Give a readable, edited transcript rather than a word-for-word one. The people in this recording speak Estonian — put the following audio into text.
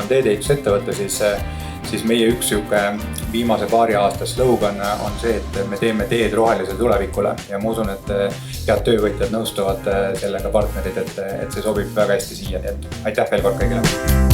on teedeehitusettevõte, siis meie üks viimase paari aasta slogan on see, et me teeme teed rohelisele tulevikule ja ma usun, et head töövõtjad nõustuvad sellega partnerid, et see sobib väga hästi siia, nii et aitäh veel kord kõigile.